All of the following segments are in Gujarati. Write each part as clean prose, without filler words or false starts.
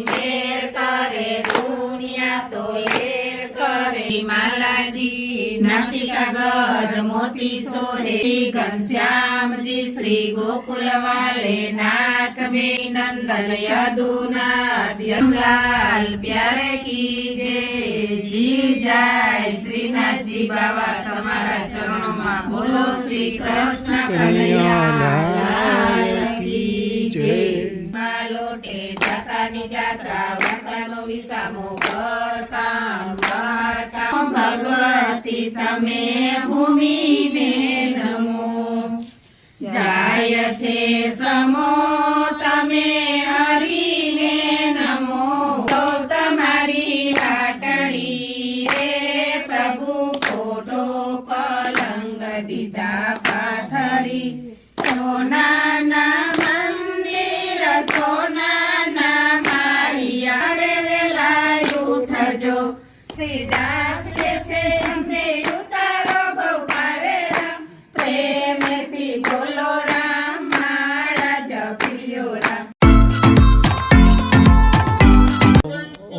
મેર કરે દુનિયા તો લેર કરે માલાજી નાસિકા ગદ મોતી સોહે ઘનશ્યામજી શ્રી ગોકુલ વાલે નાથ બે નંદન યદુનાથ યમલાલ પ્યારે કી જય જીવ જાય શ્રીનાથજી બાવા તમારા ચરણોમાં બોલો શ્રી કૃષ્ણ કનૈયા કી જય લોટે જાતાની જાત્રા વાર્તાનો વિસામો કામ ભગવતી તમે ભૂમિને નમો જાય છે સમો તમે હરીને નમો તમારી વાટડી રે પ્રભુ ખોટો પલંગ દીધા પાથરી સોનાના મંદિર સોનાના માળિયા રે વેલા ઉઠજો સીધા છે અમને ઉતારો ભવપારે રામ પ્રેમથી બોલો રામ મારા જપિયો રામ।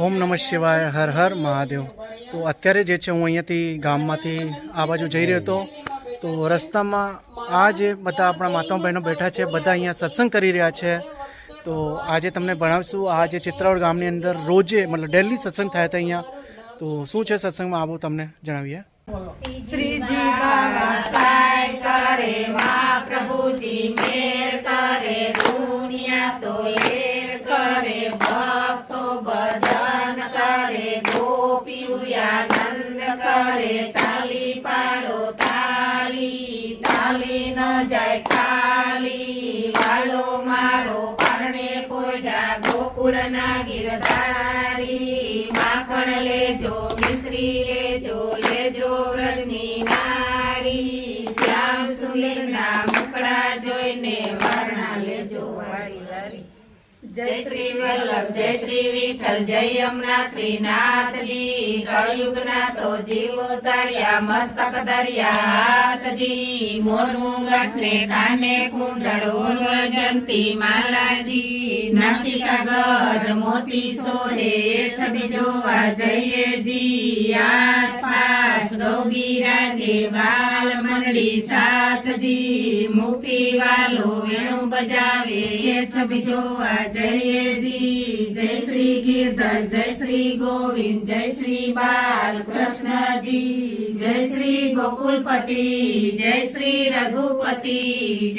ઓમ નમઃ શિવાય હર હર મહાદેવ। તો અત્યારે જે છે હું અહીંયાથી ગામમાંથી આ બાજુ જઈ રહ્યો હતો તો રસ્તામાં આ જે બધા આપણા માતા બહેનો બેઠા છે બધા અહીંયા સત્સંગ કરી રહ્યા છે। તો આજે તમને ભણાવશું આ જે ચિત્રાવડ ગામની અંદર રોજે મતલબ ડેલી સત્સંગ થયા હતા અહીંયા। તો શું છે સત્સંગમાં આવું તમને જણાવીએ। શ્રીજી બાબા સહાય કરે મહાપ્રભુજી મેર કરે દુનિયા તો લેર કરે ભક્તો ભજન કરે ગોપીઓ આનંદ કરે તાલી પાડો તાલી તાલી ન જાય ખાલી વાલો મારો પરણે પોડા ગોકુળના ગિરધારી માખણ લેજો મિશ્રી લેજો લેજો વ્રજની નારી શ્યામ સુંદરના મુકડા જોઈને વર્ણા લેજો વારી વારી। જય શ્રી વલ્લભ જય શ્રી વિઠ્ઠલ જય યમુના શ્રીનાથજી કળયુગના તો જીવો તર્યા મસ્તક દરિયા હાથજી મોર મુંગટ ને કાને કુંડળ ઓલવજંતી માલાજી નાસિકા ગદ મોતી સોહે છબી જોવા જઈએ જી આસપાસ ગૌબીરાજે બાલ મંડળી સાથજી મુક્તિ વાલો વેણુ બજાવે એ છબી જોવા જય જી। જય શ્રી ગિરધર જય શ્રી ગોવિંદ જય શ્રી બાલ કૃષ્ણજી જય શ્રી ગોકુલપતિ જય શ્રી રઘુપતિ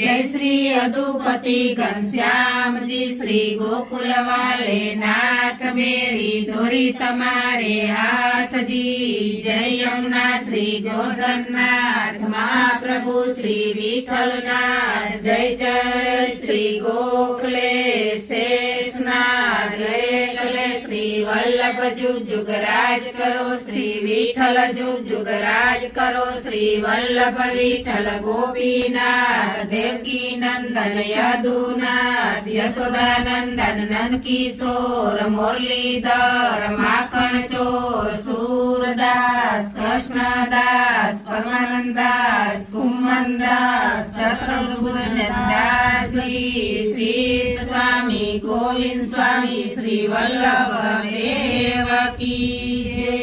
જય શ્રી અદુપતિ ઘનશ્યામજી શ્રી ગોકુલ વાલે નાથ મેરી દોરી તમારે હાથજી જય યમુના શ્રી ગોર્ધનનાથ મહાપ્રભુ શ્રી વિઠ્ઠલનાથ જય જય શ્રી ગોખલે શેષનાથ જય કલે શ્રી વલ્લભ જુગ જુગ રાજ કરો શ્રી વિઠ્ઠલ જુગ જુગ રાજ કરો શ્રી વલ્લભ વિઠ્ઠલ ગોપીનાથ દેવકી નંદન યદુનાથ યશોદાનંદન નંદ કિશોર મુરલીધર માખણ ચોર સૂરદાસ કૃષ્ણદાસ પરમાનંદાસ કુમનદાસ ચતુર્ભુવનદાસજી શ્રી સ્વામી ગોવિંદ સ્વામી શ્રી વલ્લભ દેવકી જય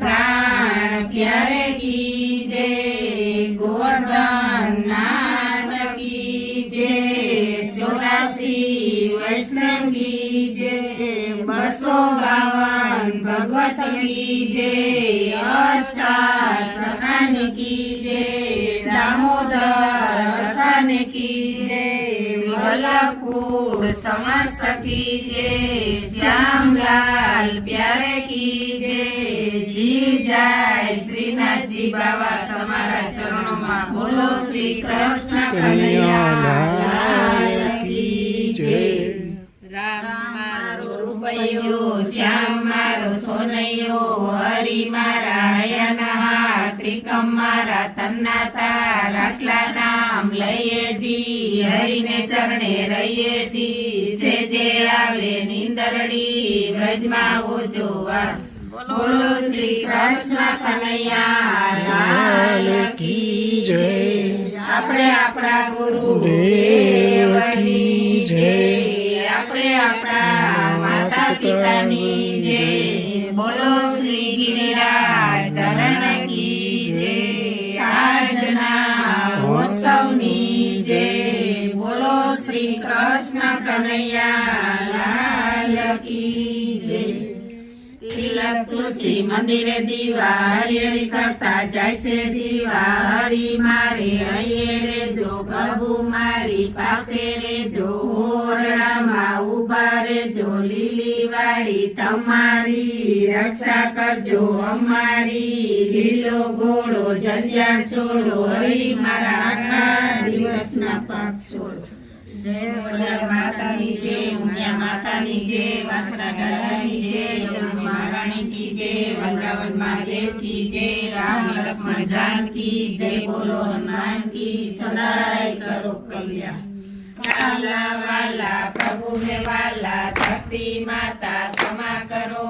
પ્રાણ પ્યારે કી જય ગોવર્ધનનાથ કી જય 84 વૈષ્ણવ કી જય 252 ભગવત કી જય અષ્ટાસકાન કી જય દામોદર અસાન કી જય વલ્લભપુર સમસ્ત કી જય શ્યામલાલ પ્યારે કી જય જીવ જાય શ્રીનાથજી બાવા તમારા ચરણોમાં બોલો શ્રી કૃષ્ણ કનૈયા કી જય। રામ મારો રૂપૈયો શ્યામ મારો સોનૈયો હરિ મારા હયાના હાર ત્રિકમ મારા તન્ના તાર આટલા નામ લઈએ જી હરિને ચરણે રહીએ જી સેજે આવે નીંદરડી વ્રજમાં ઓજો વાસ બોલો શ્રી કૃષ્ણ કનૈયા લાલ કી જય। આપણે આપણા ગુરુ દેવ કી જય। આપણે આપણા માતા પિતાની જય, બોલો શ્રી ગિરિરાજ ધરણ કી જય, આજના ઉત્સવની જય, બોલો શ્રી કૃષ્ણ કનૈયા લાલ કી જય. તિલક તુલસી મંદિરે દિવાળી કરતા જાય છે દિવાળી, મારે અહીંયા રેજો પ્રભુ મારી પાસે રેજો, ઓરડામાં ઉભા રેજો લીલી વાડી તમારી, રક્ષા કરજો અમારી, લીલો ઘોડો જંજાળ છોડો, હરી મારા આખા દિવસના પાપ છોડો. જય વડિયા માતાની જય, ઉમિયા માતાની જય, વાસરા દાદાની જય, જમણી મહારાણી કી જય, વૃંદાવન મહાદેવ કી જય, રામ લક્ષ્મણ જાનકી જય, બોલો હનુમાન કી સદાય કરો કલ્યાણ. કાલા વાલા પ્રભુ ને વાલા ધરતી માતા ક્ષમા કરો,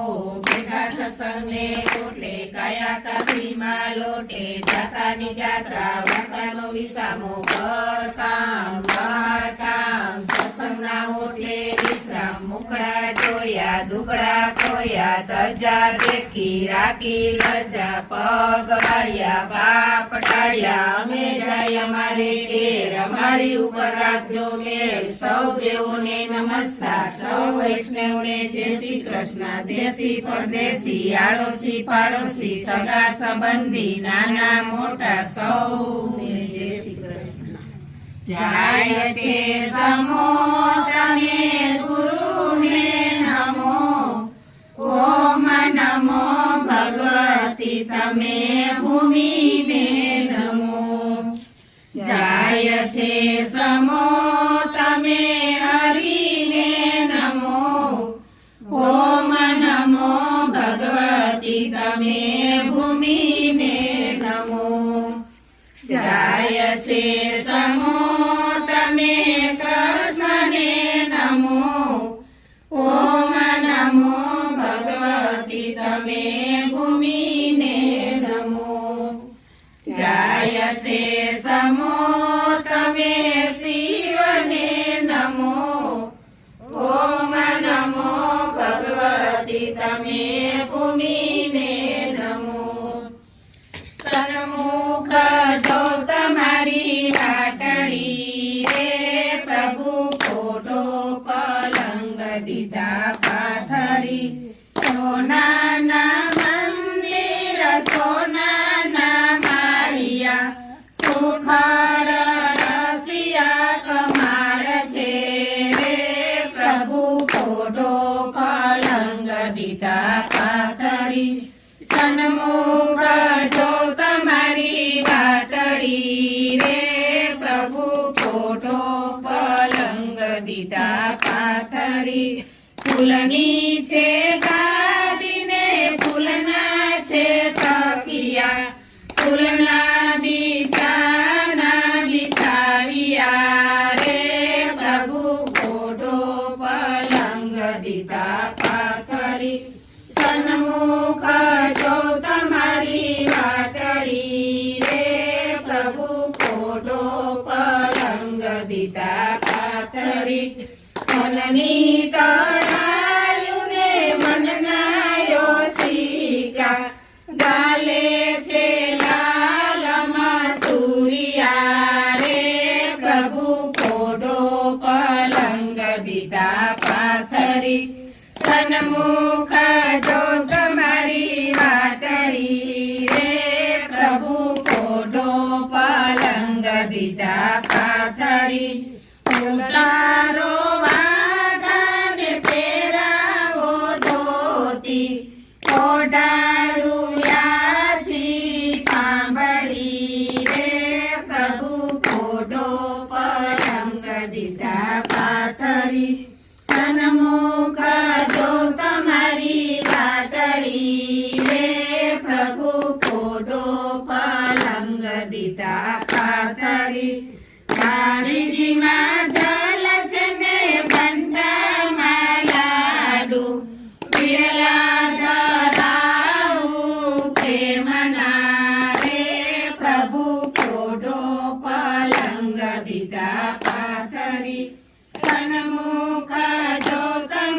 બેઠા સત્સંગને ઓટલે કાયા કાશીમાં લોટે, જાતાની જાત્રા વાર્તાનો વિસામો, ઘર કામ બહાર કામ, સત્સંગના ઓટલે વિશ્રામ, મુખડા જોયા દુબળા ખોયા, ધજા દેખી રાખી લજા, પગ વાળ્યા બાપ ટાળ્યા, અમે જાય અમારે ઘેર, અમારી ઉપર રાખજો મેલ. સૌ દેવોને નમસ્કાર, સૌ વૈષ્ણવને જય શ્રી કૃષ્ણ, દેશી પરદેશી આડોશી પાડોશી, સગા સંબંધી નાના મોટા સૌને જય શ્રી કૃષ્ણ. જાય છે સમો તમે ગુરુને નમો, ઓમ નમો ભગવતી તમે ભૂમિને નમો. જાય છે સમો તમે હરિને નમો, ઓમ નમો ભગવતી તમે ભૂમિને નમો. જાય છે સમો તમે કૃષ્ણને નમો, ઓમ નમો ભગવતી તમે ભૂમિને નમો. જાય છે સમો તમે શિવને નમો, ઓમ નમો ભગવતી તમે ભૂમિને નમો. સન્મુખ જો તમારી વાટડી રે, પ્રભુ ફોટો પલંગ દીધા પાથરી, સોનાના મંદિર સોનાના માળિયા, સુખડ રસિયા કમાડ છે રે, પ્રભુ ફોટો પલંગ દીધા પાથરી. સન્મુખ જો તમારી વાટડી રે, પ્રભુ ફોટો પલંગ દીધા પાથરી. ફૂલની છે ગાદીને ફૂલના છે તકિયા, ફૂલના બીજાના બિછાવ્યા રે, પ્રભુ ફોટો પલંગ દીધા પાથરી. સન્મુખ જો તમારી વાટડી રે, પ્રભુ ફોટો પલંગ દીધા પાથરી. મનની તરાયુને મનનાયો સિકા, ગાલે છે લાલ મસૂરિયા રે, પ્રભુ ફોટો પલંગ દીધા પાથરી. સન્મુખ જો તમારી વાટડી રે, પ્રભુ ફોટો પલંગ દીધા પાથરી. ઉતારો વાઘાને પહેરાવો ધોતી, ઓઢાડું યાચી પાંબડી રે, પ્રભુ ફોટો પલંગ દીધા પાથરી. સન્મુખ જો તમારી વાટડી રે, પ્રભુ ફોટો પલંગ દીધા પાથરી. કાળજીમાં જલ છે ને બંધામાં લાડુ, પીળા ધરાવું પ્રેમના રે, પ્રભુ ફોટો પલંગ દીધા પાથરી. સન્મુખ જો તમે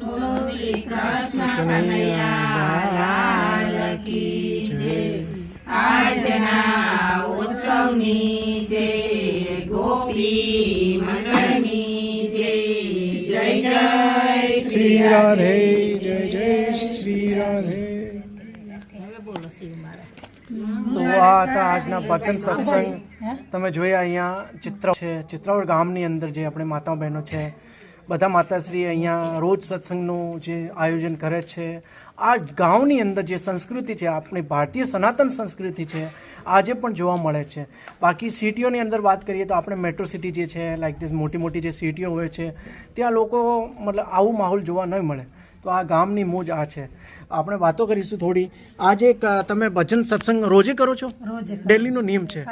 બોલો શ્રી કૃષ્ણ કનૈયા લાલ કી જય. સૌની જય, ગોપી મંડળની જય. જય જય શ્રી રાધે, જય જય શ્રી રાધે. તો આ હતા આજના ભજન સત્સંગ. તમે જોયા અહીંયા ચિત્ર છે, ચિત્રાવડ ગામની અંદર જે આપણે માતા બહેનો છે, બધા માતાશ્રી અહીંયા રોજ સત્સંગનું જે આયોજન કરે છે. આ ગામની અંદર જે સંસ્કૃતિ છે, આપણી ભારતીય સનાતન સંસ્કૃતિ છે, આજે પણ જોવા મળે છે. બાકી સિટીઓની અંદર વાત કરીએ તો આપણે મેટ્રો સિટી જે છે, લાઈક ધીસ મોટી મોટી જે સિટીઓ હોય છે, ત્યાં લોકો મતલબ આવું માહોલ જોવા નહીં મળે. તો આ ગામની મોજ આ છે. આપણે વાતો કરીશું થોડી. આજે તમે ભજન સત્સંગ રોજે કરો છો? ડેલીનો નિયમ છે?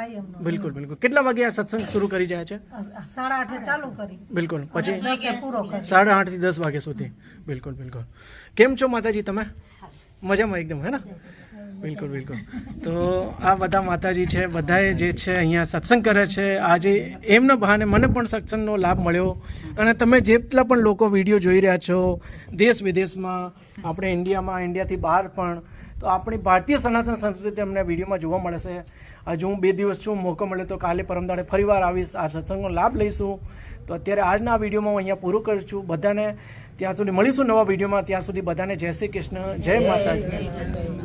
બિલકુલ બિલકુલ. કેટલા વાગે આ સત્સંગ શરૂ કરી જાય છે? 8:30 ચાલુ કરી. બિલકુલ. પછી 10 પૂરો કરી. 8:30 થી 10 વાગ્યા સુધી. બિલકુલ બિલકુલ. કેમ છો માતાજી તમે? મજામાં એકદમ, હે ને? બિલકુલ બિલકુલ. તો આ બધા માતાજી છે, બધાએ જે છે અહીંયા સત્સંગ કરે છે. આજે એમના બહાને મને પણ સત્સંગનો લાભ મળ્યો. અને તમે જેટલા પણ લોકો વિડીયો જોઈ રહ્યા છો, દેશ વિદેશમાં, આપણે ઇન્ડિયામાં, ઇન્ડિયાથી બહાર પણ, તો આપણી ભારતીય સનાતન સંસ્કૃતિ અમને વિડીયોમાં જોવા મળે છે. હજુ હું 2 દિવસ છું, મોકો મળે તો કાલે પરમદાડે ફરીવાર આવીશ, આ સત્સંગનો લાભ લઈશું. તો અત્યારે આજના વિડીયોમાં હું અહીંયા પૂરું કરું છું. બધાને ત્યાં સુધી મળીશું નવા વિડીયોમાં. ત્યાં સુધી બધાને જય શ્રી કૃષ્ણ, જય માતાજી.